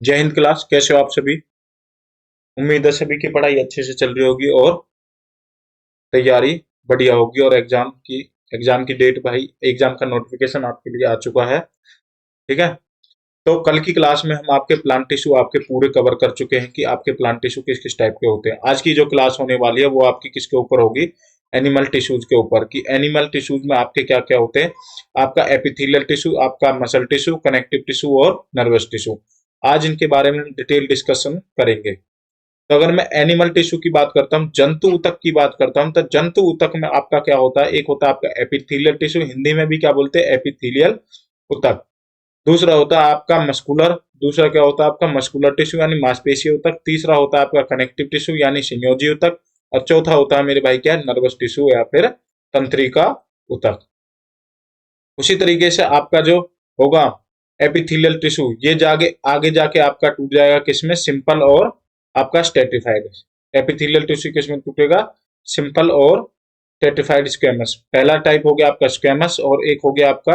जय हिंद क्लास, कैसे हो आप सभी। उम्मीद है सभी की पढ़ाई अच्छे से चल रही होगी और तैयारी बढ़िया होगी। और एग्जाम की डेट भाई, एग्जाम का नोटिफिकेशन आपके लिए आ चुका है। ठीक है। तो कल की क्लास में हम आपके प्लांट टिश्यू आपके पूरे कवर कर चुके हैं कि आपके प्लांट टिश्यू किस किस टाइप के होते हैं। आज की जो क्लास होने वाली है वो आपकी किसके ऊपर होगी, एनिमल टिश्यूज के ऊपर। कि एनिमल टिश्यूज में आपके क्या क्या होते हैं। आपका एपिथेलियल टिश्यू, आपका मसल टिश्यू, कनेक्टिव टिश्यू और नर्वस टिश्यू। आज इनके बारे में डिटेल डिस्कशन करेंगे। तो अगर मैं एनिमल टिश्यू की बात करता हूँ, जंतु ऊतक की बात करता हूँ, तो जंतु ऊतक में आपका क्या होता है। एक होता है आपका एपिथेलियल टिश्यू, हिंदी में भी क्या बोलते हैं, एपिथेलियल ऊतक। दूसरा होता है आपका मस्कुलर, दूसरा क्या होता है आपका मस्कुलर टिश्यू यानी मांसपेशीय ऊतक। तीसरा होता है आपका कनेक्टिव टिश्यू यानी संयोजी ऊतक। और चौथा होता है मेरे भाई क्या, नर्वस टिश्यू या फिर तंत्रिका ऊतक। उसी तरीके से आपका जो होगा एपिथेलियल टिश्यू, ये जागे आगे जाके आपका टूट जाएगा किसमें, सिंपल और आपका स्ट्रेटिफाइड। एपिथेलियल टिश्यू किसमें टूटेगा, सिंपल और स्ट्रेटिफाइड स्क्वेमस। पहला टाइप हो गया आपका स्क्वेमस और एक हो गया आपका।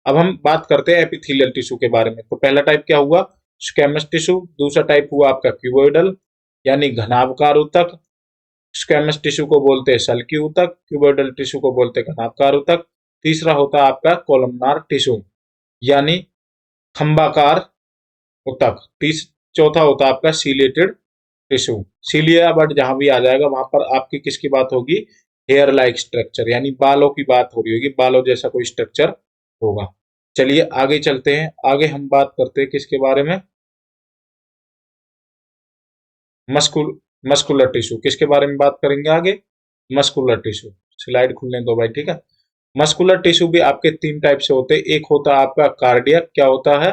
अब हम बात करते हैं एपिथेलियल टिश्यू के बारे में। तो पहला टाइप क्या हुआ, स्क्वेमस टिश्यू। दूसरा टाइप हुआ आपका क्यूबोइडल यानी घनाभकार ऊतक। स्क्वेमस टिश्यू को बोलते हैं सल्की ऊतक, क्यूबोइडल टिश्यू को बोलते हैं घनाभकार ऊतक। तीसरा होता है आपका कोलमनार टिश्यू यानी खंभाकार ऊतक। चौथा होता है आपका सीलेटेड टिश्यू। सीलिया बट जहां भी आ जाएगा वहां पर आपकी किसकी बात होगी, हेयर लाइक स्ट्रक्चर यानी बालों की बात हो रही होगी, बालों जैसा कोई स्ट्रक्चर होगा। चलिए आगे चलते हैं। आगे हम बात करते हैं किसके बारे में, मस्कुल मस्कुलर टिश्यू। किसके बारे में बात करेंगे आगे, मस्कुलर टिश्यू। स्लाइड खुलने दो भाई, ठीक है। मस्कुलर टिश्यू भी आपके तीन टाइप से होते हैं। एक होता है आपका कार्डियक, क्या होता है,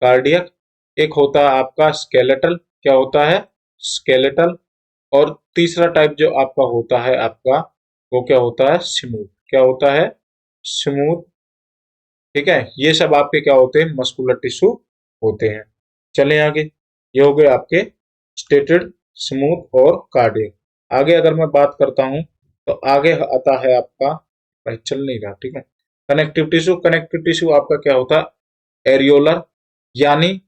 कार्डियक। एक होता है आपका स्केलेटल, क्या होता है, स्केलेटल। और तीसरा टाइप जो आपका होता है आपका, वो क्या होता है, स्मूथ। क्या होता है, स्मूथ। ठीक है, ये सब आपके क्या होते हैं, मस्कुलर टिश्यू होते हैं। चलें आगे। ये हो गए आपके स्टेटेड, स्मूथ और कार्डियक। आगे अगर मैं बात करता हूं तो आगे आता है आपका, भाई चल नहीं रहा, ठीक है। कनेक्टिव टिश्यू, कनेक्टिव टिश्यू आपका क्या होता है, एरियोलर यानी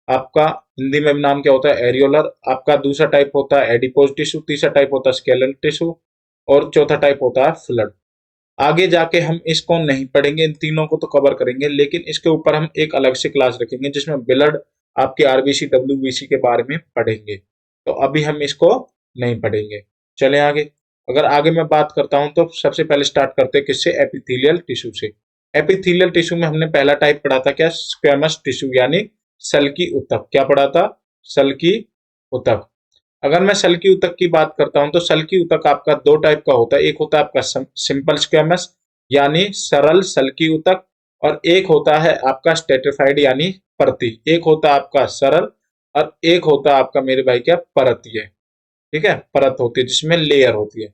आपका हिंदी में नाम क्या होता है, एरियोलर। आपका दूसरा टाइप होता है एडिपोज टिश्यू, तीसरा टाइप होता है स्केलेटल टिश्यू और चौथा टाइप होता है फ्लड। आगे जाके हम इसको नहीं पढ़ेंगे, इन तीनों को तो कवर करेंगे, लेकिन इसके ऊपर हम एक अलग से क्लास रखेंगे जिसमें ब्लड, आपके आरबीसी डब्ल्यूबीसी के बारे में पढ़ेंगे। तो अभी हम इसको नहीं पढ़ेंगे। चले आगे। अगर आगे मैं बात करता हूं तो सबसे पहले स्टार्ट करते हैं किससे, एपिथेलियल टिश्यू से। एपिथेलियल टिश्यू में हमने पहला टाइप पढ़ा था क्या, स्क्वेमस टिश्यू यानी सल्की ऊतक। क्या पढ़ा था, सल्की ऊतक। अगर मैं सल्की ऊतक की बात करता हूं तो सल्की ऊतक आपका दो टाइप का होता है। एक होता है आपका सिंपल स्क्वेमस यानी सरल सल्की ऊतक, और एक होता है आपका स्ट्रेटिफाइड यानी परती। एक होता है आपका सरल और एक होता है आपका मेरे भाई क्या, परतीय। ठीक है, परत होती है जिसमें लेयर होती है।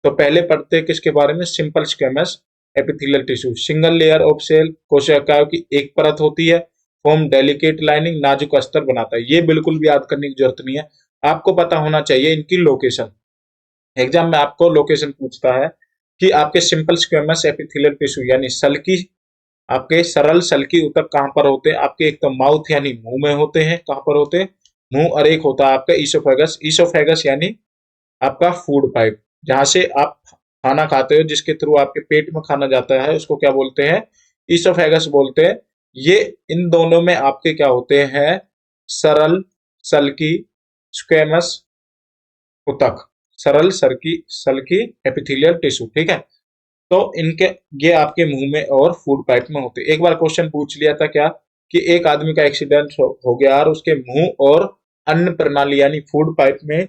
तो पहले पढ़ते हैं किसके बारे में, simple squamous epithelial tissue. Single layer of cell, कोशिकाओं की एक परत होती है। फॉर्म डेलिकेट लाइनिंग, नाजुक अस्तर बनाता है। ये बिल्कुल भी याद करने की जरूरत नहीं है, आपको पता होना चाहिए इनकी लोकेशन। एग्जाम में आपको लोकेशन पूछता है कि आपके सिंपल स्क्वेमस एपिथेलियल टिश्यू यानी सल्की, आपके सरल सल्की ऊतक कहां पर होते हैं। आपके एक तो माउथ यानी मुंह में होते हैं, कहां पर होते हैं, मुंह। और एक होता है आपका ईसोफेगस, ईसोफेगस यानी आपका फूड पाइप, जहां से आप खाना खाते हो, जिसके थ्रू आपके पेट में खाना जाता है, उसको क्या बोलते हैं, ईसोफेगस बोलते हैं। ये इन दोनों में आपके क्या होते हैं, सरल सल्की स्क्वेमस ऊतक, सरल सरकी सल्की एपिथेलियल टिश्यू। ठीक है। तो इनके, ये आपके मुंह में और फूड पाइप में होते हैं। एक बार क्वेश्चन पूछ लिया था क्या, कि एक आदमी का एक्सीडेंट हो गया और उसके मुंह और अन्न प्रणाली यानी फूड पाइप में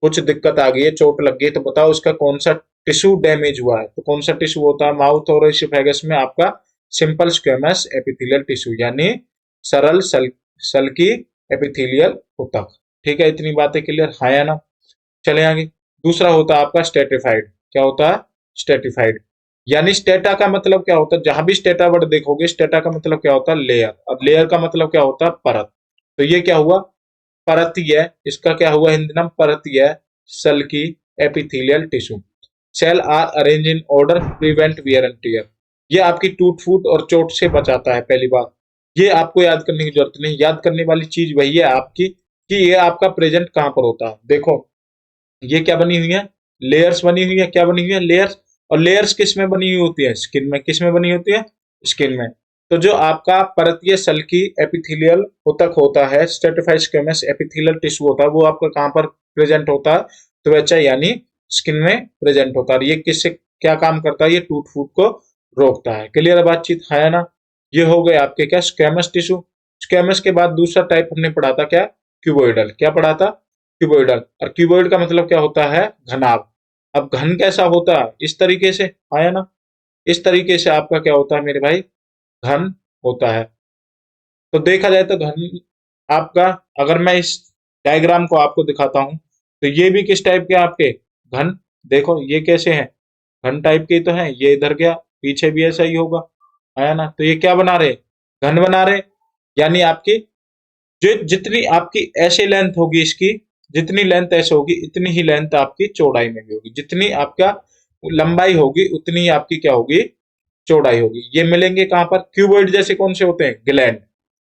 कुछ दिक्कत आ गई है, चोट लग गई, तो बताओ उसका कौन सा टिश्यू डैमेज हुआ है। तो कौन सा टिश्यू होता है, माउथ और इसोफेगस में आपका सिंपल स्क्वेमस एपिथेलियल टिश्यू यानी सरल सल्की एपिथेलियल ऊतक। ठीक है, इतनी बातें क्लियर है या ना। चले आगे। दूसरा होता है आपका स्ट्रेटिफाइड। क्या होता है, स्ट्रेटिफाइड यानी स्टेटा का मतलब क्या होता है, जहां भी स्टेटा वर्ड देखोगे, स्टेटा का मतलब क्या होता है, लेयर। अब लेयर का मतलब क्या होता है, परत। तो ये क्या हुआ, परतीय। इसका क्या हुआ हिंदी नाम, परतीय सल्की epithelial tissue. Cell are arrange in order, prevent wear and tear. ये आपकी टूट फूट और चोट से बचाता है, पहली बात। ये आपको याद करने की जरूरत नहीं। याद करने वाली चीज वही है आपकी कि ये आपका प्रेजेंट कहाँ पर होता है। देखो ये क्या बनी हुई है, लेयर्स बनी हुई है। क्या बनी हुई है, लेयर्स। और लेयर्स किस में बनी हुई होती है, स्किन में। किस में बनी होती है, स्किन में। तो जो आपका परतीय सल्की एपिथेलियल ऊतक होता है, स्ट्रेटिफाइड स्क्वेमस एपिथेलियल टिश्यू होता है, वो आपका कहाँ पर प्रेजेंट होता है, त्वचा यानी स्किन में प्रेजेंट होता है। ये किससे क्या काम करता है, ये टूट फूट को रोकता है। क्लियर है बातचीत, है ना। ये हो गए आपके क्या, स्क्वेमस टिश्यू। स्क्वेमस के बाद दूसरा टाइप हमने पढ़ा था क्या, क्यूबोइडल। क्या पढ़ा था, क्यूबोइडल। और क्यूबोइड का मतलब क्या होता है, घनाभ। अब घन कैसा होता है, इस तरीके से, आया ना। इस तरीके से आपका क्या होता है मेरे भाई, घन होता है। तो देखा जाए तो घन आपका, अगर मैं इस डायग्राम को आपको दिखाता हूं तो ये भी किस टाइप के आपके, घन। देखो ये कैसे हैं, घन टाइप के तो हैं। ये इधर गया, पीछे भी ऐसा ही होगा, है ना। तो ये क्या बना रहे, घन बना रहे। यानी आपकी जो जितनी आपकी ऐसे लेंथ होगी इसकी, जितनी लेंथ ऐसे होगी इतनी ही लेंथ आपकी चौड़ाई में भी होगी। जितनी आपका लंबाई होगी उतनी ही आपकी क्या होगी, चौड़ाई होगी। ये मिलेंगे कहां पर, क्यूबॉइड जैसे कौन से होते हैं, ग्लैंड।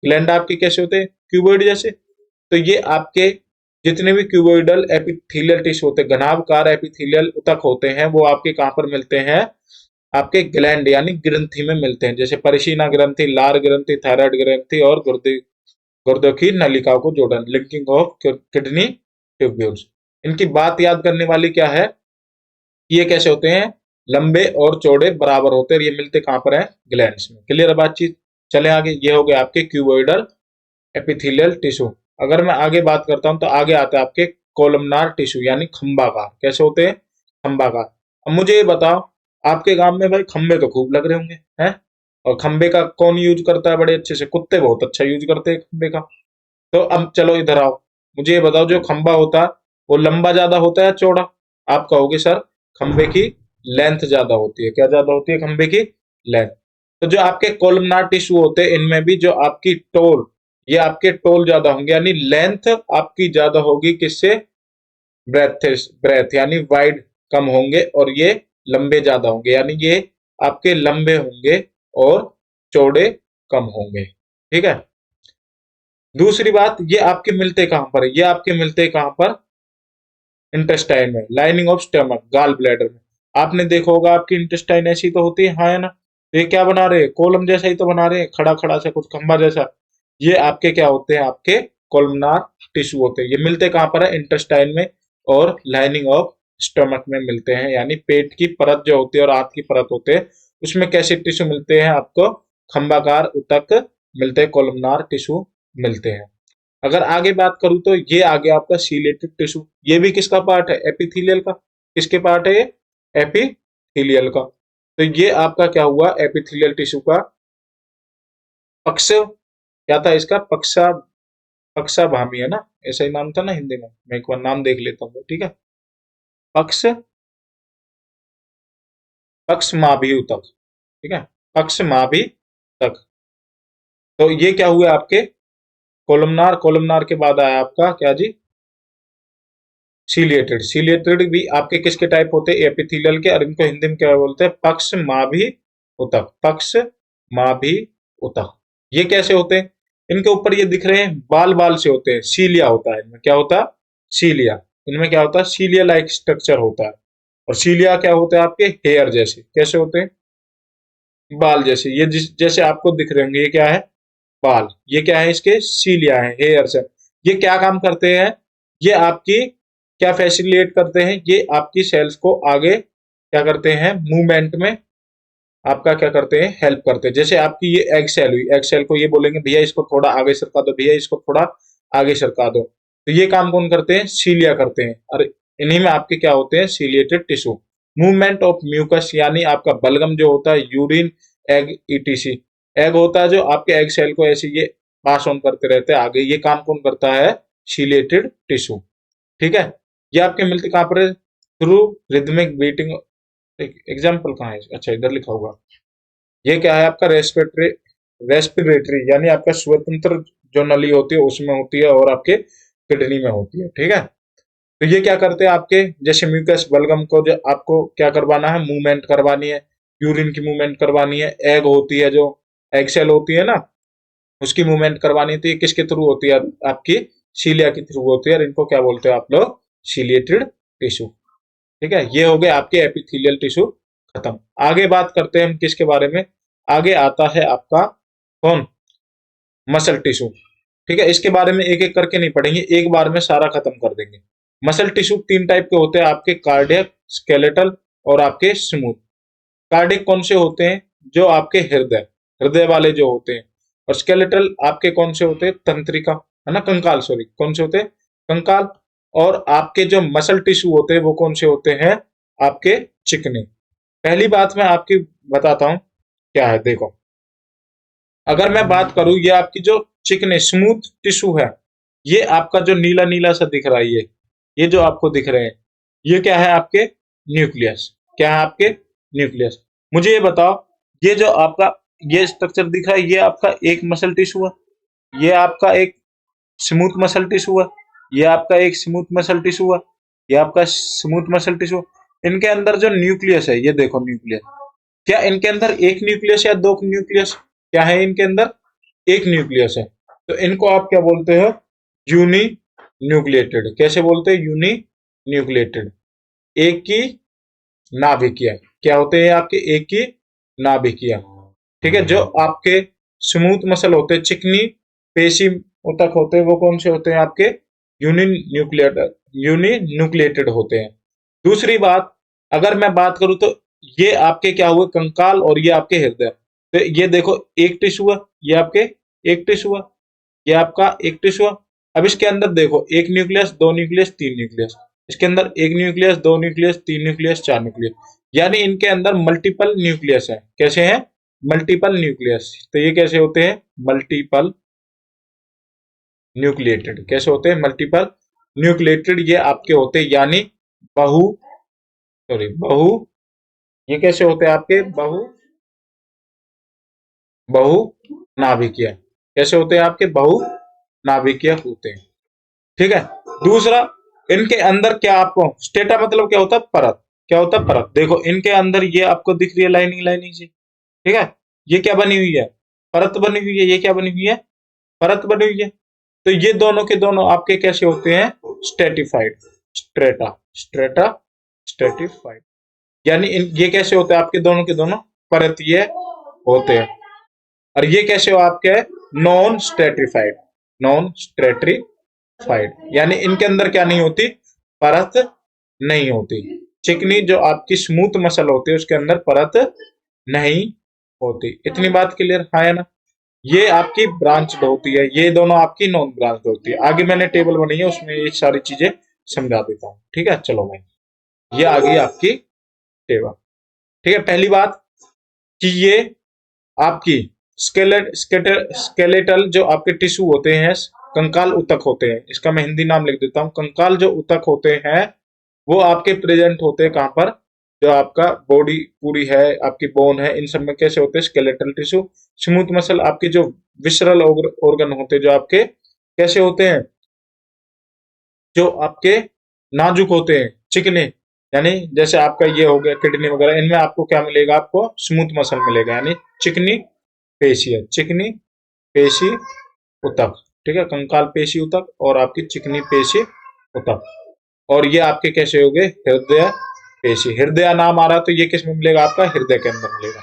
ग्लैंड आपके कैसे होते हैं, क्यूबॉइड जैसे। तो ये आपके जितने भी क्यूबोइडल एपिथेलियल टिश्यू होते हैं, घनाभकार एपिथेलियल ऊतक होते हैं, वो आपके कहां पर मिलते हैं, आपके ग्लैंड यानी ग्रंथि में मिलते हैं। जैसे परिशीना ग्रंथि, लार ग्रंथि, थायराइड ग्रंथि और गुर्दों की नलिकाओं को जोड़न, लिंकिंग ऑफ किडनी ट्यूब्यूल्स। इनकी बात याद करने वाली क्या है, ये कैसे होते हैं, लंबे और चौड़े बराबर होते हैं। ये मिलते कहां पर है, ग्लैंड्स में। क्लियर है बातचीत। चले आगे, ये हो गए आपके क्यूबोइडल एपिथेलियल टिश्यू। अगर मैं आगे बात करता हूं तो आगे आता है आपके कोलमनार टिश्यू यानी खंबाकार। कैसे होते हैं, खंबाकार। अब मुझे ये बताओ, आपके गांव में भाई खंबे तो खूब लग रहे होंगे, हैं। और खंबे का कौन यूज करता है बड़े अच्छे से, कुत्ते बहुत अच्छा यूज करते हैं खंबे का। तो अब चलो इधर आओ, मुझे ये बताओ, जो खंबा होता है वो लंबा ज्यादा होता है चौड़ा। आप कहोगे सर खंबे की लेंथ ज्यादा होती है। क्या ज्यादा होती है, खंबे की लेंथ। तो जो आपके कोलमनार टिश्यू होते हैं इनमें भी जो आपकी टोल, ये आपके टोल ज्यादा होंगे, यानी लेंथ आपकी ज्यादा होगी किससे, ब्रेथ। ब्रेथ यानी वाइड कम होंगे, और ये लंबे ज्यादा होंगे, यानी ये आपके लंबे होंगे और चौड़े कम होंगे। ठीक है। दूसरी बात, ये आपके मिलते कहां पर है, ये आपके मिलते कहां पर, इंटेस्टाइन में, lining of stomach, gall bladder में। आपने देखा होगा आपकी इंटेस्टाइन ऐसी तो होती है, हाँ है ना। तो ये क्या बना रहे हैं, कॉलम जैसा ही तो बना रहे हैं, खड़ा खड़ा सा कुछ खंबा जैसा। ये आपके क्या होते हैं, आपके कोलमनार टिश्यू होते हैं। ये मिलते कहां पर है, इंटेस्टाइन में और लाइनिंग ऑफ स्टमक में मिलते हैं। यानी पेट की परत जो होती है और आंत की परत होते हैं, उसमें कैसे टिश्यू मिलते हैं आपको, खंबाकार ऊतक मिलते हैं, कोलमनार टिश्यू मिलते हैं। अगर आगे बात करूं तो ये आ गया आपका सीलेटेड टिश्यू। ये भी किसका पार्ट है, एपिथेलियल का। किसके पार्ट है ये, एपिथेलियल का। तो ये आपका क्या हुआ, एपिथेलियल टिश्यू का पक्ष, क्या था इसका, पक्षाभामी है ना, ऐसा ही नाम था ना हिंदी में। मैं एक बार नाम देख लेता हूँ, ठीक है। पक्ष पक्षमाभी तक, ठीक है, पक्षमाभी तक। तो ये क्या हुआ आपके कोलमनार। कोलमनार के बाद आया आपका क्या जी, सीलिएटेड। सीलिएटेड भी आपके किसके टाइप होते हैं, एपिथेलियल के। और इनको हिंदी में क्या बोलते हैं, पक्ष माभी उतक। पक्ष माभी उतक। ये कैसे होते हैं, इनके ऊपर ये दिख रहे हैं बाल बाल से होते हैं, सीलिया होता है इनमें। क्या होता है, सीलिया। इनमें क्या होता है, सीलिया लाइक स्ट्रक्चर होता है। और सीलिया क्या होते हैं आपके, हेयर जैसे। कैसे होते हैं, बाल जैसे। ये जैसे आपको दिख रहे होंगे, ये क्या है, बाल। ये क्या है, इसके सीलिया है, हेयर्स है। ये क्या काम करते हैं, ये आपकी क्या फैसिलिटेट करते हैं, ये आपकी सेल्स को आगे क्या करते हैं, मूवमेंट में आपका क्या करते हैं, हेल्प करते हैं। जैसे आपकी ये एग सेल हुई, एग सेल को ये बोलेंगे भैया इसको थोड़ा आगे सरका दो, भैया इसको थोड़ा आगे सरका दो। तो ये काम कौन करते हैं, सीलिया करते हैं। और इन्हीं में आपके क्या होते हैं, ciliated tissue. Movement of mucus यानी आपका बलगम जो होता है, यूरिन, एग, ईटीसी। एग होता है जो आपके एग सेल को ऐसे ये पास ऑन करते रहते हैं आगे। ये काम कौन करता है, सीलिएटेड टिश्यू। ठीक है। ये आपके मिलते कहां पर है, थ्रू रिदमिक बीटिंग। एग्जाम्पल कहाँ है, अच्छा इधर लिखा होगा। ये क्या है आपका, रेस्पिरेटरी। रेस्पिरेटरी यानी आपका स्वतंत्र जो नली होती है उसमें होती है, और आपके किडनी में होती है। ठीक है। तो ये क्या करते हैं आपके, जैसे म्यूकस बलगम को जो आपको क्या करवाना है, मूवमेंट करवानी है, यूरिन की मूवमेंट करवानी है। एग होती है जो, एग सेल होती है ना, उसकी मूवमेंट करवानी थी, किसके थ्रू होती है? आपकी सीलिया के थ्रू होती है, और इनको क्या बोलते हैं आप लोग? Ciliated tissue. ठीक है, ये हो गए आपके एपिथेलियल टिश्यू खत्म। आगे बात करते हैं हम किसके बारे में? आगे आता है आपका कौन? Muscle tissue. ठीक है, इसके बारे में एक एक करके नहीं पढ़ेंगे, एक बार में सारा खत्म कर देंगे। मसल टिश्यू तीन टाइप के होते हैं आपके, कार्डियक, स्केलेटल और आपके स्मूथ। कार्डियक कौन से होते हैं? जो आपके हृदय हृदय वाले जो होते हैं। और स्केलेटल आपके कौन से होते हैं? तंत्रिका, है ना, कंकाल, सॉरी, कौन से होते हैं? कंकाल। और आपके जो मसल टिश्यू होते हैं वो कौन से होते हैं? आपके चिकने। पहली बात मैं आपकी बताता हूं क्या है, देखो। अगर मैं बात करूं, ये आपकी जो चिकने स्मूथ टिश्यू है, ये आपका जो नीला नीला सा दिख रहा है, ये जो आपको दिख रहे हैं, ये क्या है? आपके न्यूक्लियस। क्या है? आपके न्यूक्लियस। मुझे ये बताओ, ये जो आपका ये स्ट्रक्चर दिख रहा है, ये आपका एक मसल टिश्यू है, ये आपका एक स्मूथ मसल टिश्यू है, ये आपका एक स्मूथ मसल टिश्यू है, ये आपका स्मूथ मसल टिश्यू। इनके अंदर जो न्यूक्लियस है, ये देखो न्यूक्लियस, क्या इनके अंदर एक न्यूक्लियस या दो न्यूक्लियस? क्या है इनके अंदर? एक न्यूक्लियस है। तो इनको आप क्या बोलते हो? Uninucleated. कैसे बोलते हैं? Uninucleated. एक की नाभिकीय। क्या होते हैं आपके? एक की नाभिकीय। ठीक है, जो आपके स्मूथ मसल होते हैं, चिकनी पेशी ऊतक होते हैं, वो कौन से होते हैं? आपके यूनी न्यूक्लिएटेड होते हैं। दूसरी बात, अगर मैं बात करूं तो ये आपके क्या हुए? कंकाल, और ये आपके हृदय। तो ये देखो, एक टिश्यू है, ये आपके एक टिश्यू है, ये आपका एक टिश्यू है। अब इसके अंदर देखो, एक न्यूक्लियस, दो न्यूक्लियस, तीन न्यूक्लियस। इसके अंदर एक न्यूक्लियस, दो न्यूक्लियस, तीन न्यूक्लियस, चार न्यूक्लियस। यानी इनके अंदर मल्टीपल न्यूक्लियस है। कैसे हैं? Multiple nucleus. तो ये कैसे होते हैं? Multiple nucleated. कैसे होते हैं? Multiple nucleated. ये आपके होते हैं, यानी बहु सॉरी बहु ये कैसे होते हैं आपके? बहु बहु नाभिकीय। कैसे होते हैं आपके? बहु नाभिकीय होते हैं। ठीक है। दूसरा, इनके अंदर क्या आपको स्टेटा मतलब क्या होता है? परत। क्या होता है? परत। देखो, इनके अंदर ये आपको दिख रही है लाइनिंग लाइनिंग सी। ठीक है, ये क्या बनी हुई है? परत बनी हुई है। ये क्या बनी हुई है? परत बनी हुई है। तो ये दोनों के दोनों आपके कैसे होते हैं? स्ट्रेटिफाइड। Strata strata stratified. यानी ये कैसे होते हैं? आपके दोनों के दोनों परतीय होते हैं। और ये कैसे हो आपके? Non stratified. नॉन स्ट्रेटिफाइड, यानी इनके अंदर क्या नहीं होती? परत नहीं होती। चिकनी जो आपकी स्मूथ मसल होती है, उसके अंदर परत नहीं होती। इतनी बात क्लियर है ना? ये आपकी ब्रांच्ड होती है, ये दोनों आपकी नॉन ब्रांच्ड होती है। आगे मैंने टेबल बनाई है, उसमें ये सारी चीजें समझा देता हूँ। ठीक है, चलो भाई, ये आ गई आपकी टेबल। ठीक है, पहली बात कि ये आपकी स्केलेटल जो आपके टिश्यू होते हैं, कंकाल ऊतक होते हैं। इसका मैं हिंदी नाम लिख देता हूँ। कंकाल जो ऊतक होते हैं, वो आपके प्रेजेंट होते हैं कहाँ पर? जो आपका बॉडी पूरी है, आपकी बोन है, इन सब में कैसे होते हैं? Skeletal tissue. स्मूथ मसल आपके जो विसरल ऑर्गन होते हैं, जो आपके कैसे होते हैं? जो आपके नाजुक होते हैं, चिकने। यानी जैसे आपका ये हो गया किडनी वगैरह, इनमें आपको क्या मिलेगा? आपको स्मूथ मसल मिलेगा, यानी चिकनी पेशी है। चिकनी पेशी ऊतक। ठीक है, कंकाल पेशी ऊतक और आपकी चिकनी पेशी ऊतक। और ये आपके कैसे हो गए? हृदय पेशी। हृदय नाम आ रहा, तो ये किस में मिलेगा? आपका हृदय के अंदर मिलेगा।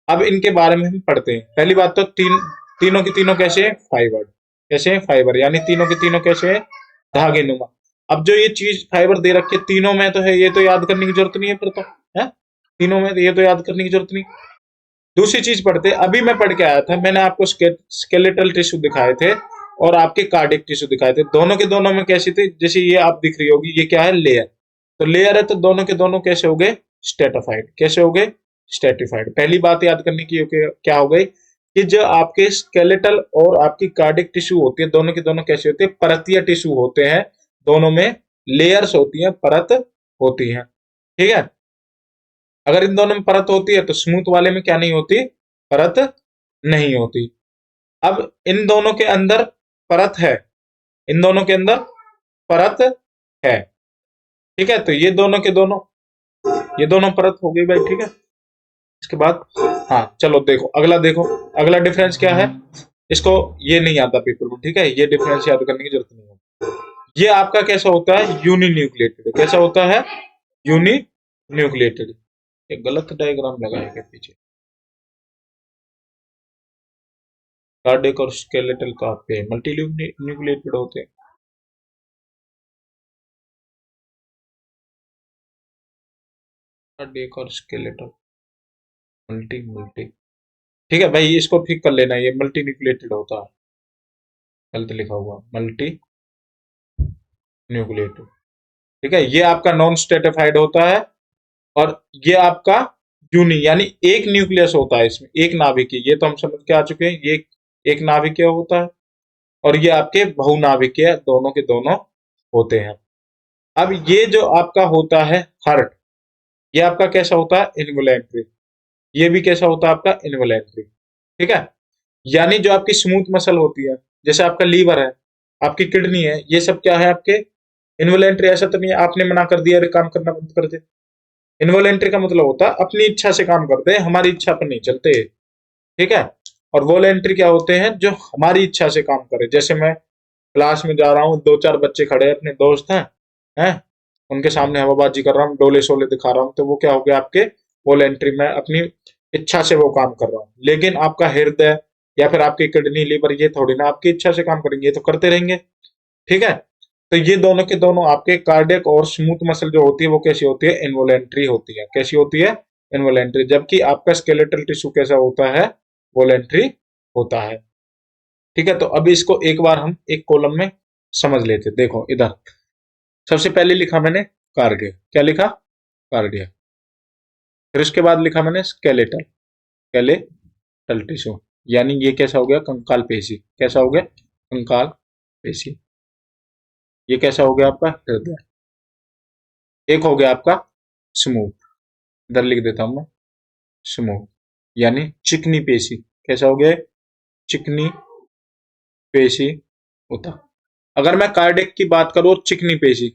अब इनके बारे में हम पढ़ते हैं। पहली बात तो तीनों की तीनों कैसे है? फाइबर। कैसे है? फाइबर, यानी तीनों की तीनों कैसे है? धागे नुमा। अब जो ये चीज फाइबर दे रखी है, तीनों में तो है, ये तो याद करने की जरूरत नहीं है फिर तो, है तीनों में, तो ये तो याद करने की जरूरत नहीं। दूसरी चीज पढ़ते, अभी मैं पढ़ के आया था, मैंने आपको स्केलेटल टिश्यू दिखाए थे और आपके कार्डिक टिश्यू दिखाए थे। दोनों के दोनों में कैसी थी? जैसे ये आप दिख रही होगी, ये क्या है? लेयर। तो लेयर है, तो दोनों के दोनों कैसे हो गए? स्ट्रेटिफाइड। कैसे हो गए? स्ट्रेटिफाइड। पहली बात याद करने की क्या हो गई कि जो आपके स्केलेटल और आपकी कार्डिक टिश्यू होती है, दोनों के दोनों कैसे होते हैं? परतीय टिश्यू होते हैं। दोनों में लेयर्स होती हैं, परत होती है। ठीक है, अगर इन दोनों में परत होती है तो स्मूथ वाले में क्या नहीं होती? परत नहीं होती। अब इन दोनों के अंदर परत है, इन दोनों के अंदर परत है। ठीक है, तो ये दोनों परत हो गई भाई। ठीक है, इसके बाद हाँ चलो देखो, अगला देखो, अगला डिफरेंस क्या है? इसको, ये नहीं आता पेपर में, ठीक है, ये डिफरेंस याद करने की जरूरत नहीं है। ये आपका कैसा होता है, यूनिन्यूक्लिएटेड। कैसा होता है, यूनिन्यूक्लिएटेड। एक गलत डायग्राम लगाया गया पीछे। कार्डियक और स्केलेटल कहाँ पे मल्टी न्यूक्लिएटेड होते हैं। कार्डियक और स्केलेटल मल्टी मल्टी, ठीक है भाई, इसको ठीक कर लेना, ये मल्टी न्यूक्लिएटेड होता है, गलत लिखा हुआ मल्टी न्यूक्लिएटेड। ठीक है, ये आपका नॉन स्ट्रेटिफाइड होता है, और ये आपका यूनि यानी एक न्यूक्लियस होता है, इसमें एक नाभिकीय, ये तो हम समझ के आ चुके हैं, ये एक नाभिकीय होता है, और ये आपके बहुनाभिकीय दोनों के दोनों होते हैं। अब ये जो आपका होता है हार्ट, ये आपका कैसा होता है, इनवॉलेंट्री। ये भी कैसा होता है आपका, इनवॉलेंट्री। ठीक है, यानी जो आपकी स्मूथ मसल होती है, जैसे आपका लीवर है, आपकी किडनी है, ये सब क्या है आपके इनवॉलेंट्री। ऐसा तो नहीं है आपने मना कर दिया, अरे काम करना बंद कर दे। इनवॉलेंट्री का मतलब होता है अपनी इच्छा से काम करते हैं, हमारी इच्छा पर नहीं चलते। ठीक है, और वॉलेंट्री क्या होते हैं, जो हमारी इच्छा से काम करे। जैसे मैं क्लास में जा रहा हूँ, दो चार बच्चे खड़े हैं, अपने दोस्त हैं, उनके सामने हवाबाजी कर रहा हूँ, डोले शोले दिखा रहा हूँ, तो वो क्या हो गया आपके वॉलेंट्री में, अपनी इच्छा से वो काम कर रहा हूँ। लेकिन आपका हृदय या फिर आपकी किडनी लीवर, ये थोड़ी ना आपकी इच्छा से काम करेंगे, ये तो करते रहेंगे। ठीक है, तो ये दोनों के दोनों आपके कार्डियक और स्मूथ मसल जो होती है वो कैसी होती है, इनवॉलेंट्री होती है। कैसी होती है, इनवॉलेंट्री। जबकि आपका स्केलेटल टिश्यू कैसा होता है, वॉलेंट्री होता है। ठीक है, तो अभी इसको एक बार हम एक कॉलम में समझ लेते। देखो इधर सबसे पहले लिखा मैंने कार्डिया, क्या लिखा, कार्डिया। फिर उसके बाद लिखा मैंने स्केलेटल, स्केलेटल टिश्यू, यानी ये कैसा हो गया, कंकाल पेशी। कैसा हो गया, कंकाल पेशी। ये कैसा हो गया आपका हृदय। एक हो गया आपका स्मूथ, इधर लिख देता हूं मैं, स्मूथ यानी चिकनी पेशी। कैसा हो गया, चिकनी पेशी होता। अगर मैं कार्डियक की बात करूं, चिकनी पेशी,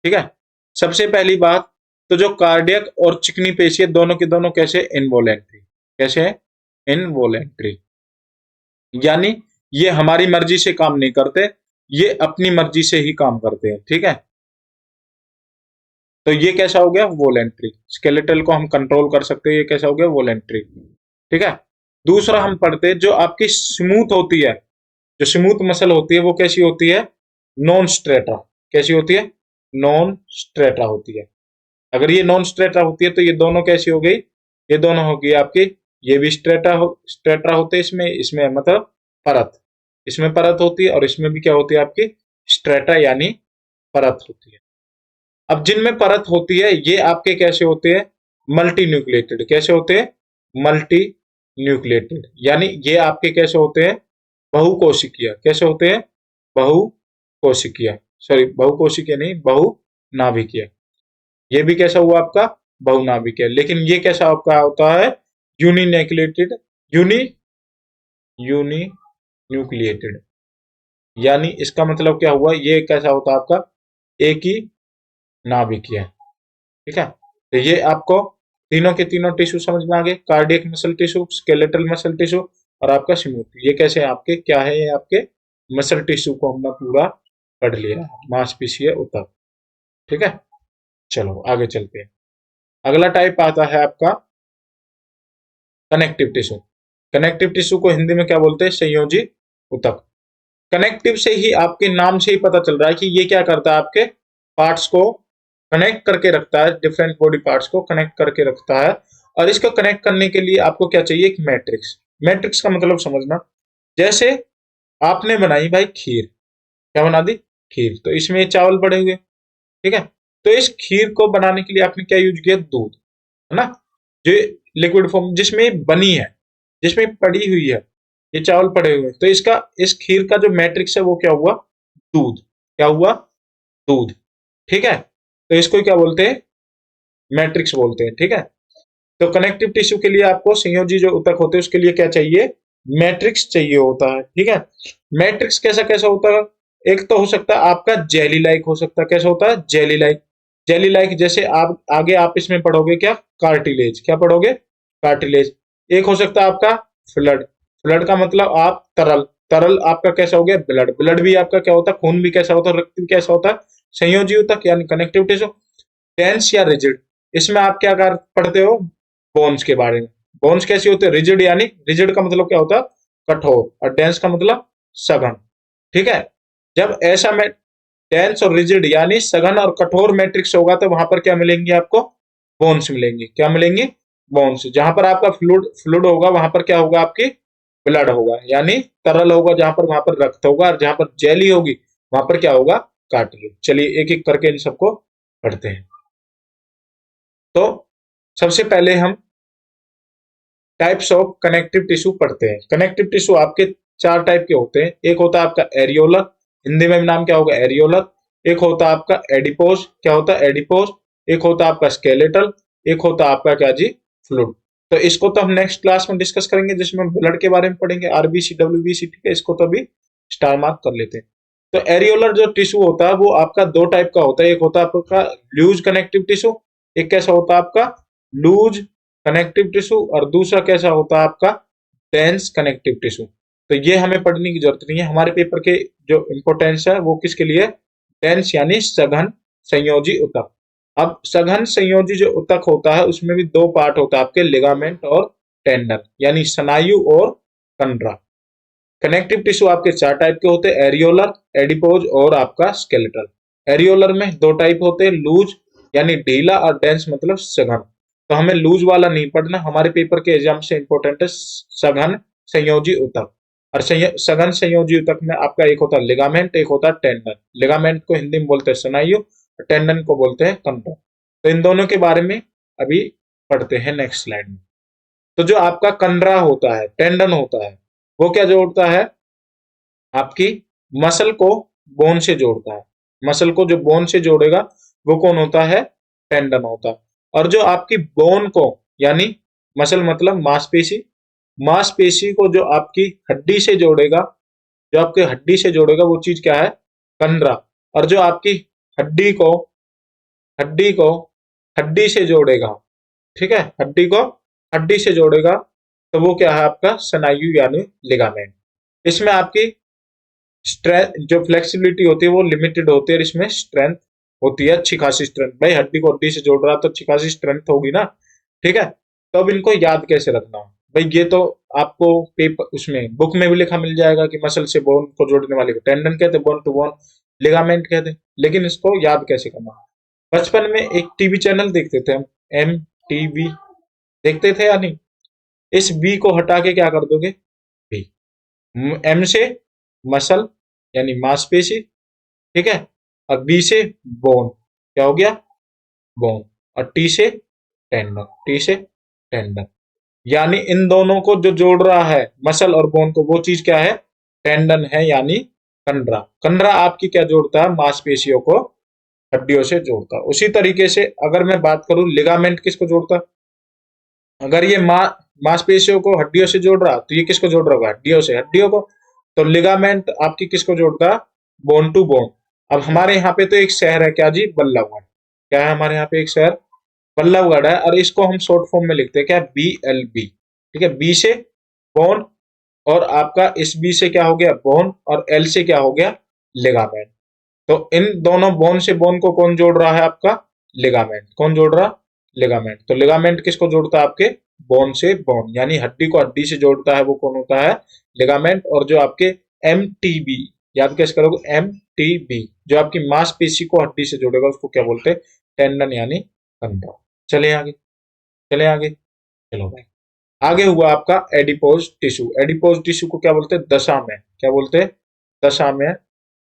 ठीक है, सबसे पहली बात, तो जो कार्डियक और चिकनी पेशी है, दोनों के दोनों कैसे, इनवॉलेंट्री। कैसे है, इनवॉलेंट्री, यानी ये हमारी मर्जी से काम नहीं करते, ये अपनी मर्जी से ही काम करते हैं। ठीक है, तो ये कैसा हो गया, वॉलेंट्री। स्केलेटल को हम कंट्रोल कर सकते हैं, ये कैसा हो गया, वॉलेंट्री। ठीक है, दूसरा हम पढ़ते हैं, जो आपकी स्मूथ होती है, जो स्मूथ मसल होती है वो कैसी होती है, नॉन स्ट्रेटा। कैसी होती है, नॉन स्ट्रेटा होती है। अगर ये नॉन स्ट्रेटा होती है तो ये दोनों कैसी हो गई, ये दोनों होगी आपकी, ये भी स्ट्रेटा होते हैं, इसमें इसमें मतलब परत, इसमें परत होती है, और इसमें भी क्या होती है आपकी, स्ट्रेटा यानी परत होती है। अब जिनमें परत होती है ये आपके कैसे होते हैं, मल्टी न्यूक्लिएटेड। कैसे होते हैं, मल्टी न्यूक्लिएटेड, यानी ये आपके कैसे होते हैं, बहुकोशिकीय। कैसे होते हैं, बहुकोशिकीय, सॉरी बहुकोशिकीय नहीं, बहुनाभिकीय। ये भी कैसा हुआ आपका, बहुनाभिकीय। लेकिन ये कैसा आपका होता है, यूनिन्यूक्लिएटेड, यूनि यूनि न्यूक्लिएटेड, यानी इसका मतलब क्या हुआ, ये कैसा होता है आपका, एक ही नाभिकीय। ठीक है, तो ये आपको तीनों के तीनों टिश्यू समझ में आ गए, cardiac muscle tissue, skeletal muscle tissue, और आपका स्मूथ। ये कैसे आपके क्या है, ये आपके मसल टिश्यू को हमने पूरा पढ़ लिया, मांसपेशीय ऊतक। ठीक है, चलो आगे चलते हैं। अगला टाइप आता है आपका कनेक्टिव टिश्यू। कनेक्टिव टिश्यू को हिंदी में क्या बोलते हैं, संयोजी ऊतक। कनेक्टिव से ही आपके नाम से ही पता चल रहा है कि ये क्या करता है, आपके पार्ट्स को कनेक्ट करके रखता है, डिफरेंट बॉडी पार्ट्स को कनेक्ट करके रखता है। और इसको कनेक्ट करने के लिए आपको क्या चाहिए, एक मैट्रिक्स। मैट्रिक्स का मतलब समझना, जैसे आपने बनाई भाई खीर, क्या बना दी, खीर, तो इसमें चावल पड़े हुए, ठीक है, तो इस खीर को बनाने के लिए आपने क्या यूज किया, दूध, है ना, जो लिक्विड फॉर्म जिसमें बनी है, जिसमें पड़ी हुई है, ये चावल पड़े हुए हैं, तो इसका इस खीर का जो मैट्रिक्स है वो क्या हुआ, दूध। क्या हुआ, दूध। ठीक है, तो इसको क्या बोलते हैं, मैट्रिक्स बोलते हैं। ठीक है, तो कनेक्टिव टिश्यू के लिए आपको संयोजी जो ऊतक होते हैं उसके लिए क्या चाहिए, मैट्रिक्स चाहिए होता है। ठीक है, मैट्रिक्स कैसा कैसा होता है, एक तो हो सकता है आपका जेली लाइक हो सकता है। कैसा होता है, जेली लाइक। जेली लाइक जैसे आप आगे आप इसमें पढ़ोगे क्या, कार्टिलेज। क्या पढ़ोगे, कार्टिलेज। एक हो सकता है आपका फ्लड। ब्लड का मतलब आप तरल, तरल आपका कैसा हो गया ब्लड, ब्लड भी आपका क्या होता है खून भी कैसा होता है, रक्त भी कैसा होता है संयोजी ऊतक यानी कनेक्टिव टिश्यू। टेंस या रिजिड, इसमें आप क्या कर पढ़ते हो बोन्स के बारे में। बोन्स कैसी होते हैं रिजिड, यानी रिजिड का मतलब क्या होता है कठोर, और डेंस का मतलब सघन। ठीक है, जब ऐसा में डेंस और रिजिड यानी सघन और कठोर मैट्रिक्स होगा तो वहां पर क्या मिलेंगी आपको बोन्स मिलेंगी। क्या मिलेंगी बोन्स। जहां पर आपका फ्लूड फ्लूड होगा वहां पर क्या होगा आपकी ब्लड होगा यानी तरल होगा, जहां पर वहां पर रक्त होगा, और जहां पर जेली होगी वहां पर क्या होगा कार्टिलेज। चलिए एक एक करके इन सबको पढ़ते हैं। तो सबसे पहले हम टाइप्स ऑफ कनेक्टिव टिश्यू पढ़ते हैं। कनेक्टिव टिश्यू आपके चार टाइप के होते हैं। एक होता है आपका एरियोलर, हिंदी में नाम क्या होगा एरियोलर। एक होता है आपका एडिपोज, क्या होता है एडिपोज। एक होता है आपका स्केलेटल, एक होता है आपका क्या जी फ्लूइड। तो इसको तो हम नेक्स्ट क्लास में डिस्कस करेंगे जिसमें हम ब्लड के बारे में पढ़ेंगे, आरबीसी डब्ल्यूबीसी। ठीक है, इसको तो अभी स्टार मार्क कर लेते हैं। तो एरियोलर जो टिश्यू होता है वो आपका दो टाइप का होता है। एक होता है आपका लूज कनेक्टिव टिश्यू, एक कैसा होता है आपका लूज कनेक्टिव टिश्यू, और दूसरा कैसा होता है आपका डेंस कनेक्टिव टिश्यू। तो ये हमें पढ़ने की जरूरत नहीं है, हमारे पेपर के जो इंपोर्टेंस है वो किसके लिए डेंस यानी सघन संयोजी ऊतक। अब सघन संयोजी जो ऊतक होता है उसमें भी दो पार्ट होता है आपके लिगामेंट और टेंडन यानी स्नायु और कंडरा। कनेक्टिव टिश्यू आपके चार टाइप के होते हैं एरियोलर, एडिपोज और आपका स्केलेटल। एरियोलर में दो टाइप होते हैं लूज यानी ढीला और डेंस मतलब सघन। तो हमें लूज वाला नहीं पढ़ना, हमारे पेपर के एग्जाम से इंपॉर्टेंट है सघन संयोजी ऊतक। और सघन संयोजी ऊतक में आपका एक होता है लिगामेंट, एक होता है टेंडन। लिगामेंट को हिंदी में बोलते हैं स्नायु, टेंडन को बोलते हैं कंडरा। तो इन दोनों के बारे में अभी पढ़ते हैं नेक्स्ट स्लाइड में। तो जो आपका कंडरा होता है टेंडन होता है वो क्या जोड़ता है आपकी मसल को बोन से जोड़ता है। मसल को जो बोन से जोड़ेगा वो कौन होता है टेंडन होता है। और जो आपकी बोन को यानी मसल मतलब मांसपेशी, मांसपेशी को जो आपकी हड्डी से जोड़ेगा, जो आपके हड्डी से जोड़ेगा वो चीज क्या है कंडरा। और जो आपकी हड्डी को हड्डी को हड्डी से जोड़ेगा, ठीक है हड्डी को हड्डी से जोड़ेगा तो वो क्या है आपका स्नायु यानी लिगामेंट। इसमें आपकी स्ट्रेंथ जो फ्लेक्सिबिलिटी होती है वो लिमिटेड होती है, और इसमें स्ट्रेंथ होती है अच्छी खासी स्ट्रेंथ। भाई हड्डी को हड्डी से जोड़ रहा तो अच्छी खासी स्ट्रेंथ होगी ना। ठीक है, तो अब इनको याद कैसे रखना है भाई, ये तो आपको पेपर उसमें बुक में भी लिखा मिल जाएगा कि मसल से बोन को जोड़ने वाले को टेंडन कहते, बोन टू बोन लिगामेंट कहते, लेकिन इसको याद कैसे करना। बचपन में एक टीवी चैनल देखते थे हम, एम टीवी देखते थे या नहीं। इस बी को हटा के क्या कर दोगे बी, एम से मसल यानी मांसपेशी, ठीक है, और बी से बोन क्या हो गया बोन, और टी से टेंडन, टी से टेंडन। यानी इन दोनों को जो जोड़ रहा है मसल और बोन को वो चीज क्या है टेंडन है यानी कंडरा। कंडरा आपकी क्या जोड़ता है मांसपेशियों को हड्डियों से जोड़ता है। उसी तरीके से अगर मैं बात करूं लिगामेंट किसको जोड़ता है, अगर ये मांसपेशियों को हड्डियों से जोड़ रहा तो ये किसको जोड़ रहा होगा हड्डियों से हड्डियों को। तो लिगामेंट आपकी किसको जोड़ता है बोन टू बोन। अब हमारे यहाँ पे तो एक शहर है क्या जी बल्लभगढ़, क्या है हमारे यहाँ पे एक शहर बल्लभगढ़ है, और इसको हम शॉर्ट फॉर्म में लिखते हैं क्या बी एल बी। ठीक है, बी से बोन, और आपका इस बी से क्या हो गया बोन, और एल से क्या हो गया लिगामेंट। तो इन दोनों बोन से बोन को कौन जोड़ रहा है आपका लिगामेंट। कौन जोड़ रहा लिगामेंट। तो लिगामेंट किसको जोड़ता है आपके बोन से बोन यानी हड्डी को हड्डी से जोड़ता है वो कौन होता है लिगामेंट। और जो आपके एम टी बी याद कैसे करोगे एम टी बी जो आपकी मांसपेशी को हड्डी से जोड़ेगा उसको क्या बोलते हैं टेंडन यानी कंडरा। चले आगे, चले आगे, चलो भाई आगे हुआ आपका एडिपोज टिश्यू। एडिपोज टिश्यू को क्या बोलते हैं दशा में, क्या बोलते हैं दशा में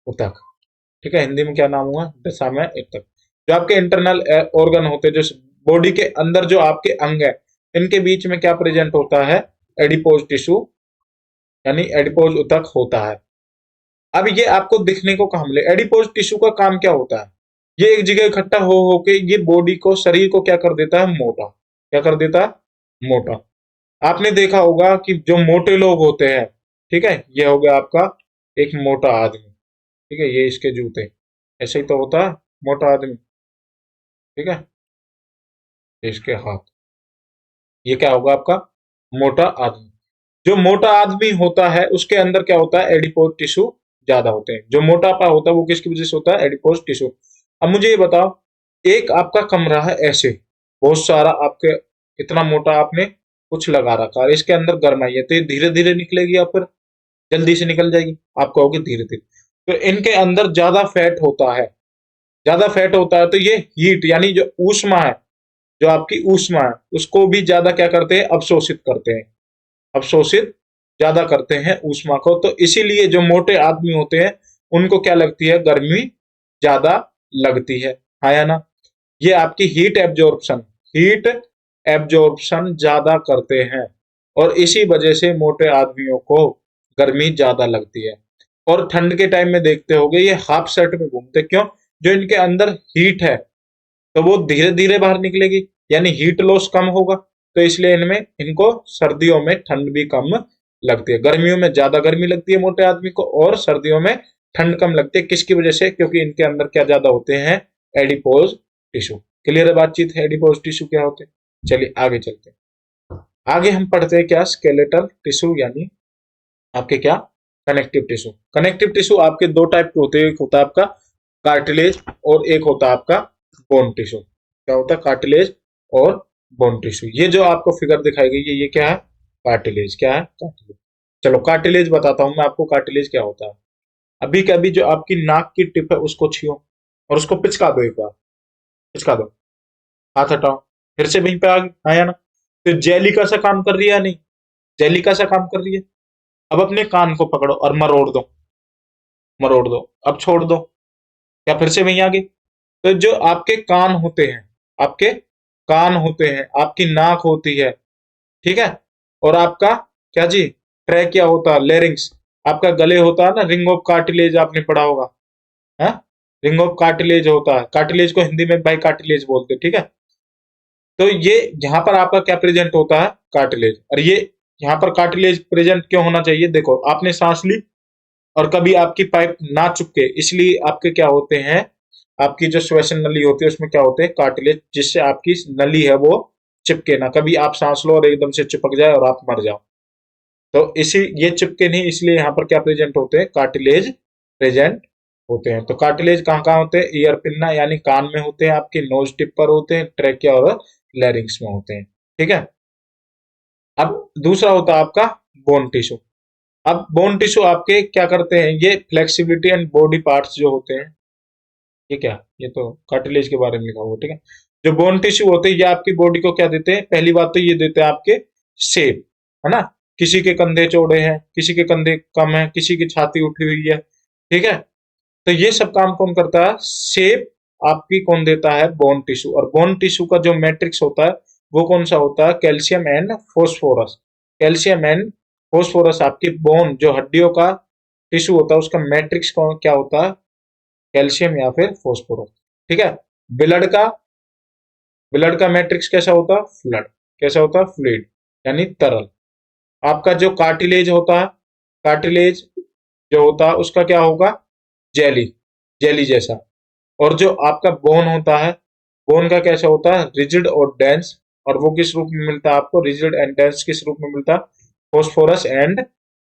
ऊतक। ठीक है, हिंदी में क्या नाम हुआ दशा में ऊतक। जो आपके इंटरनल ऑर्गन होते हैं जो बॉडी के अंदर जो आपके अंग है इनके बीच में क्या प्रेजेंट होता है एडिपोज टिश्यू यानी एडिपोज ऊतक होता है। अब ये आपको दिखने को कहाँ मिले, एडिपोज टिश्यू का काम क्या होता है ये एक जगह इकट्ठा हो होके ये बॉडी को शरीर को क्या कर देता है मोटा, क्या कर देता है मोटा। आपने देखा होगा कि जो मोटे लोग होते हैं, ठीक है ये हो गया आपका एक मोटा आदमी, ठीक है ये इसके जूते, ऐसे ही तो होता है मोटा आदमी, ठीक है ये इसके हाथ, ये क्या होगा आपका मोटा आदमी। जो मोटा आदमी होता है उसके अंदर क्या होता है, एडिपोज टिश्यू ज्यादा होते हैं। जो मोटापा होता है वो किसकी वजह से होता है, एडिपोज टिश्यू। अब मुझे ये बताओ, एक आपका कमरा है ऐसे, बहुत सारा आपके, इतना मोटा आपने कुछ लगा रखा है, इसके अंदर गर्माई है, तो ये धीरे धीरे निकलेगी या फिर जल्दी से निकल जाएगी? आप कहोगे धीरे धीरे। तो इनके अंदर ज्यादा फैट होता है, ज्यादा फैट होता है तो ये हीट यानी जो ऊष्मा है, जो आपकी ऊष्मा है उसको भी ज्यादा क्या करते हैं, अवशोषित करते हैं, अवशोषित ज्यादा करते हैं ऊष्मा को। तो इसीलिए जो मोटे आदमी होते हैं उनको क्या लगती है, गर्मी ज्यादा लगती है। हाँ या ना? ये आपकी हीट एब्जॉर्प्शन ज्यादा करते हैं, और इसी वजह से मोटे आदमियों को गर्मी ज्यादा लगती है। और ठंड के टाइम में देखते होगे ये हाफ शर्ट में घूमते, क्यों? जो इनके अंदर हीट है तो वो धीरे धीरे बाहर निकलेगी, यानी हीट लॉस कम होगा, तो इसलिए इनमें, इनको सर्दियों में ठंड भी कम लगती है। गर्मियों में ज्यादा गर्मी लगती है मोटे आदमी को, और सर्दियों में ठंड कम लगती है। किसकी वजह से? क्योंकि इनके अंदर क्या ज्यादा होते हैं, एडिपोज टिश्यू। क्लियर है बातचीत है, एडिपोज टिश्यू क्या होते हैं? चलिए आगे चलते हैं। आगे हम पढ़ते हैं क्या, स्केलेटल टिश्यू, यानी आपके क्या, कनेक्टिव टिश्यू। कनेक्टिव टिश्यू आपके दो टाइप के होते हैं, एक होता है आपका कार्टिलेज और एक होता है आपका बोन टिश्यू। क्या होता है, कार्टिलेज और बोन टिश्यू। ये जो आपको फिगर दिखाई गई है ये क्या है, कार्टिलेज। क्या है, कार्टिलेज। चलो कार्टिलेज बताता हूं मैं आपको, कार्टिलेज क्या होता है। अभी के अभी जो आपकी नाक की टिप है उसको छियो और उसको पिचका दो, एक बार पिचका दो, हाथ हटाओ, फिर से वहीं पे आया ना? तो जेली का सा काम कर रही है या नहीं, जेली का सा काम कर रही है। अब अपने कान को पकड़ो और मरोड़ दो, मरोड़ दो, अब छोड़ दो, या फिर से वहीं आगे। तो जो आपके कान होते हैं, आपके कान होते हैं, आपकी नाक होती है, ठीक है, और आपका क्या जी, ट्रैकिया होता है, लेरिंग्स, आपका गले होता है ना, रिंग ऑफ कार्टिलेज आपने पढ़ा होगा, है, रिंग ऑफ कार्टिलेज होता है, कार्टिलेज को हिंदी में बाई कार्टिलेज बोलते हैं, ठीक है। तो ये यहाँ पर आपका क्या प्रेजेंट होता है, कार्टिलेज। और ये यहाँ पर कार्टिलेज प्रेजेंट क्यों होना चाहिए, देखो आपने सांस ली और कभी आपकी पाइप ना चुपके, इसलिए आपके क्या होते हैं, आपकी जो श्वसन नली होती है उसमें क्या होते हैं, कार्टिलेज, जिससे आपकी नली है वो चिपके ना, कभी आप सांस लो और एकदम से चिपक जाए और आप मर जाओ। तो इसी, ये चिपके नहीं, इसलिए यहाँ पर क्या प्रेजेंट होते हैं, कार्टिलेज प्रेजेंट होते हैं। तो कार्टिलेज कहाँ कहाँ होते हैं, ईयर पिन्ना यानी कान में होते हैं, आपके नोज टिप पर होते हैं, ट्रैकिया और लैरिंग्स में होते हैं, ठीक है। अब दूसरा होता है आपका बोन टिश्यू। अब बोन टिश्यू आपके क्या करते हैं, ये फ्लेक्सिबिलिटी एंड बॉडी पार्ट्स जो होते हैं, ये क्या, ये तो कार्टिलेज के बारे में लिखा हुआ, ठीक है। जो बोन टिश्यू होते हैं ये आपकी बॉडी को क्या देते हैं, पहली बात तो ये देते हैं आपके शेप, है ना। किसी के कंधे चौड़े हैं, किसी के कंधे कम है, किसी की छाती उठी हुई है, ठीक है। तो ये सब काम कौन करता है, शेप आपकी कौन देता है, बोन टिश्यू। और बोन टिश्यू का जो मैट्रिक्स होता है वो कौन सा होता है, calcium and phosphorus. Calcium and phosphorus आपकी बोन जो हड्डियों का टिश्यू होता है उसका मैट्रिक्स कौन क्या होता है, कैल्शियम या फिर फोस्फोरस, ठीक है। ब्लड का ब्लड का मैट्रिक्स कैसा होता है, फ्लड, कैसा होता है, फ्लूइड यानी तरल। आपका जो कार्टिलेज होता है, कार्टिलेज जो होता है उसका क्या होगा, जेली, जेली जैसा। और जो आपका बोन होता है, बोन का कैसा होता है, रिजिड और डेंस। और वो किस रूप में मिलता है आपको, रिजिड एंड डेंस किस रूप में मिलता है, फोस्फोरस एंड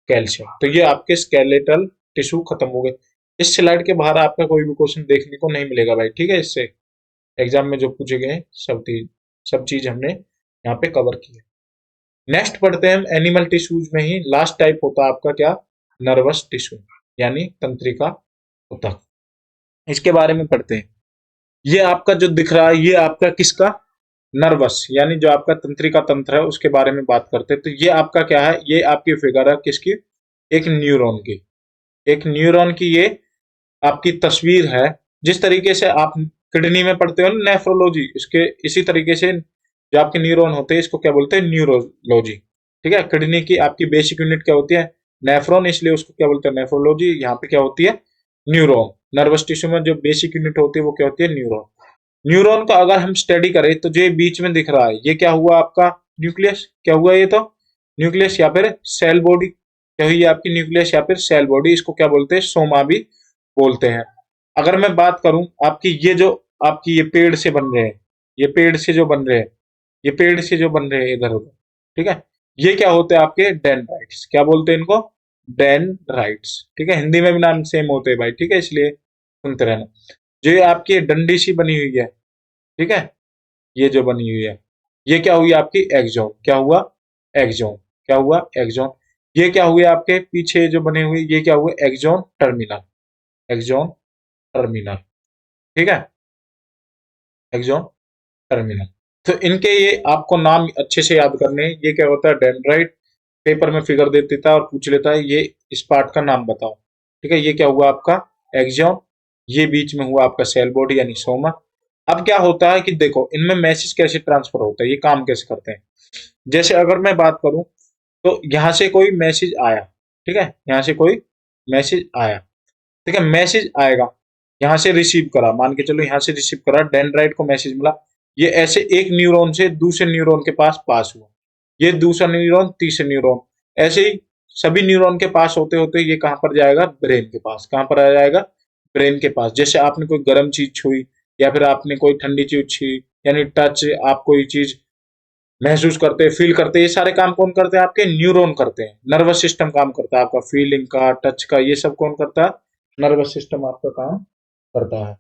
कैल्शियम। तो ये आपके स्केलेटल टिश्यू खत्म हो गए। इस स्लाइड के बाहर आपका कोई भी क्वेश्चन देखने को नहीं मिलेगा भाई, ठीक है। इससे एग्जाम में जो पूछे गए सब चीज हमने यहाँ पे कवर की है। नेक्स्ट पढ़ते हैं हम एनिमल टिश्यूज में ही लास्ट टाइप होता है आपका क्या, नर्वस टिश्यू, यानी तंत्रिका ऊतक। इसके बारे में पढ़ते हैं। ये आपका जो दिख रहा है ये आपका किसका, नर्वस यानी जो आपका तंत्रिका तंत्र है उसके बारे में बात करते हैं। तो ये आपका क्या है, ये आपकी फिगर है किसकी, एक न्यूरॉन की, एक न्यूरॉन की ये आपकी तस्वीर है। जिस तरीके से आप किडनी में पढ़ते हो ना नेफ्रोलॉजी, इसके इसी तरीके से जो आपके न्यूरॉन होते हैं इसको क्या बोलते हैं, न्यूरोलॉजी, ठीक है। किडनी की आपकी बेसिक यूनिट क्या होती है, नेफ्रॉन, इसलिए उसको क्या बोलते हैं, नेफ्रोलॉजी। यहाँ पे क्या होती है, न्यूरॉन। नर्वस टिश्यू में जो बेसिक यूनिट होती है वो क्या होती है, न्यूरॉन। न्यूरॉन का अगर हम स्टडी करें तो जो बीच में दिख रहा है ये क्या हुआ आपका, न्यूक्लियस। क्या हुआ ये, तो न्यूक्लियस या फिर सेल बॉडी। क्या हुई आपकी, न्यूक्लियस या फिर सेल बॉडी। इसको क्या बोलते हैं, सोमा भी बोलते हैं। अगर मैं बात करूं आपकी ये जो आपकी ये पेड़ से बन रहे हैं, ये पेड़ से जो बन रहे हैं, ये पेड़ से जो बन रहे हैं इधर उधर, ठीक है। ये क्या होते हैं आपके डेंड्राइट्स, क्या बोलते हैं इनको, डेंड्राइट्स। ठीक है, हिंदी में भी नाम सेम होते हैं भाई, ठीक है, इसलिए सुनते रहना। जो ये आपकी डंडी सी बनी हुई है, ठीक है, ये जो बनी हुई है, ये क्या हुई आपकी एक्सोन, क्या हुआ एक्सोन, क्या हुआ एक्सोन। ये क्या हुए आपके पीछे जो बने हुए, ये क्या हुए एक्सोन टर्मिनल, एक्सोन टर्मिनल, ठीक है, एक्सोन टर्मिनल। तो इनके ये आपको नाम अच्छे से याद करने हैं। ये क्या होता है डेंड्राइट, पेपर में फिगर दे देता है और पूछ लेता है ये इस पार्ट का नाम बताओ, ठीक है। ये क्या हुआ आपका एक्सोन, ये बीच में हुआ आपका सेल बॉडी यानी सोमा। अब क्या होता है कि देखो इनमें मैसेज कैसे ट्रांसफर होता है, ये काम कैसे करते हैं। जैसे अगर मैं बात करूं तो यहाँ से कोई मैसेज आया, ठीक है, यहाँ से कोई मैसेज आया, ठीक है, मैसेज आएगा, यहाँ से रिसीव करा, मान के चलो यहाँ से रिसीव करा, डेंड्राइट को मैसेज मिला, ये ऐसे एक न्यूरॉन से दूसरे न्यूरॉन के पास हुआ, ये दूसरा न्यूरॉन तीसरे न्यूरॉन, ऐसे ही सभी न्यूरॉन के पास होते होते ये कहाँ पर जाएगा, ब्रेन के पास। कहाँ पर आ जाएगा, ब्रेन के पास। जैसे आपने कोई गर्म चीज छुई या फिर आपने कोई ठंडी चीज छुई, यानी टच, आप कोई चीज महसूस करते हैं, फील करते हैं, ये सारे काम कौन करते हैं, आपके न्यूरॉन करते हैं। नर्वस सिस्टम काम करता है आपका, फीलिंग का, टच का, ये सब कौन करता है, नर्वस सिस्टम आपका काम करता है।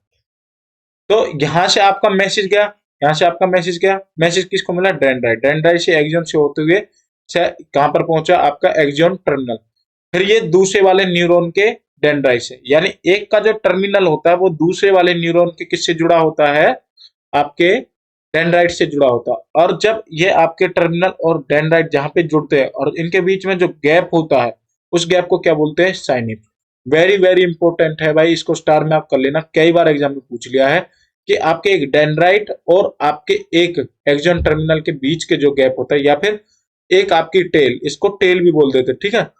तो यहाँ से आपका मैसेज गया, यहाँ से आपका मैसेज गया, मैसेज किसको मिला, डेंड्राइट, डेंड्राइट से एक्सोन से होते हुए कहां पर पहुंचा आपका एक्सोन टर्मिनल। फिर ये दूसरे वाले न्यूरॉन के डेंड्राइट से, यानी एक का जो टर्मिनल होता है वो दूसरे वाले न्यूरॉन के किससे जुड़ा होता है, आपके डेंड्राइट से जुड़ा होता है। और जब ये आपके टर्मिनल और डेंड्राइट जहां पे जुड़ते हैं और इनके बीच में जो गैप होता है उस गैप को क्या बोलते हैं, साइनेप्स। वेरी वेरी इंपॉर्टेंट है भाई, इसको स्टार में आप कर लेना, कई बार एग्जाम में पूछ लिया है कि आपके एक डेंड्राइट और आपके एक एक्सोन टर्मिनल के बीच के जो गैप होता है, या फिर एक आपकी टेल, इसको टेल भी बोल देते, ठीक है,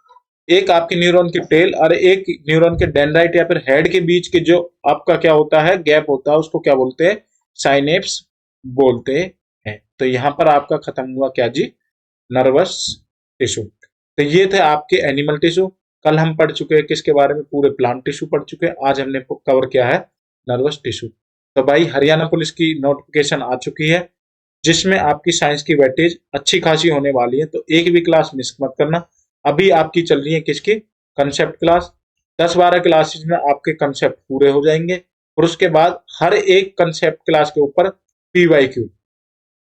एक आपके न्यूरॉन की टेल और एक न्यूरॉन के डेंड्राइट या फिर हेड के बीच के जो आपका क्या होता है, गैप होता है, उसको क्या बोलते हैं, साइनेप्स बोलते हैं। तो यहां पर आपका खत्म हुआ क्या जी, नर्वस टिश्यू। तो ये थे आपके एनिमल टिश्यू। कल हम पढ़ चुके हैं किसके बारे में, पूरे प्लांट टिश्यू पढ़ चुके हैं। आज हमने कवर किया है नर्वस टिश्यू। तो भाई हरियाणा पुलिस की नोटिफिकेशन आ चुकी है जिसमें आपकी साइंस की वेटेज अच्छी खासी होने वाली है, तो एक भी क्लास मिस मत करना। अभी आपकी चल रही है किसकी, कंसेप्ट क्लास। 10-12 क्लासेस में आपके कंसेप्ट पूरे हो जाएंगे और उसके बाद हर एक कंसेप्ट क्लास के ऊपर PYQ,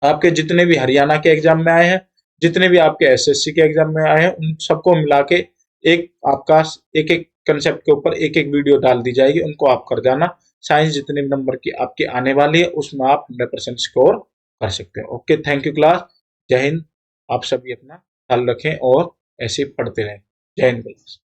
आपके जितने भी हरियाणा के एग्जाम में आए हैं, जितने भी आपके SSC के एग्जाम में आए हैं, उन सबको मिला के एक आपका एक एक कंसेप्ट के ऊपर एक एक वीडियो डाल दी जाएगी, उनको आप कर जाना। साइंस जितने भी नंबर की आपकी आने वाली है उसमें आप 100% स्कोर कर सकते हैं। ओके, थैंक यू क्लास, जय हिंद। आप सभी अपना ख्याल रखें और ऐसे पढ़ते रहें। जय हिंद क्लास।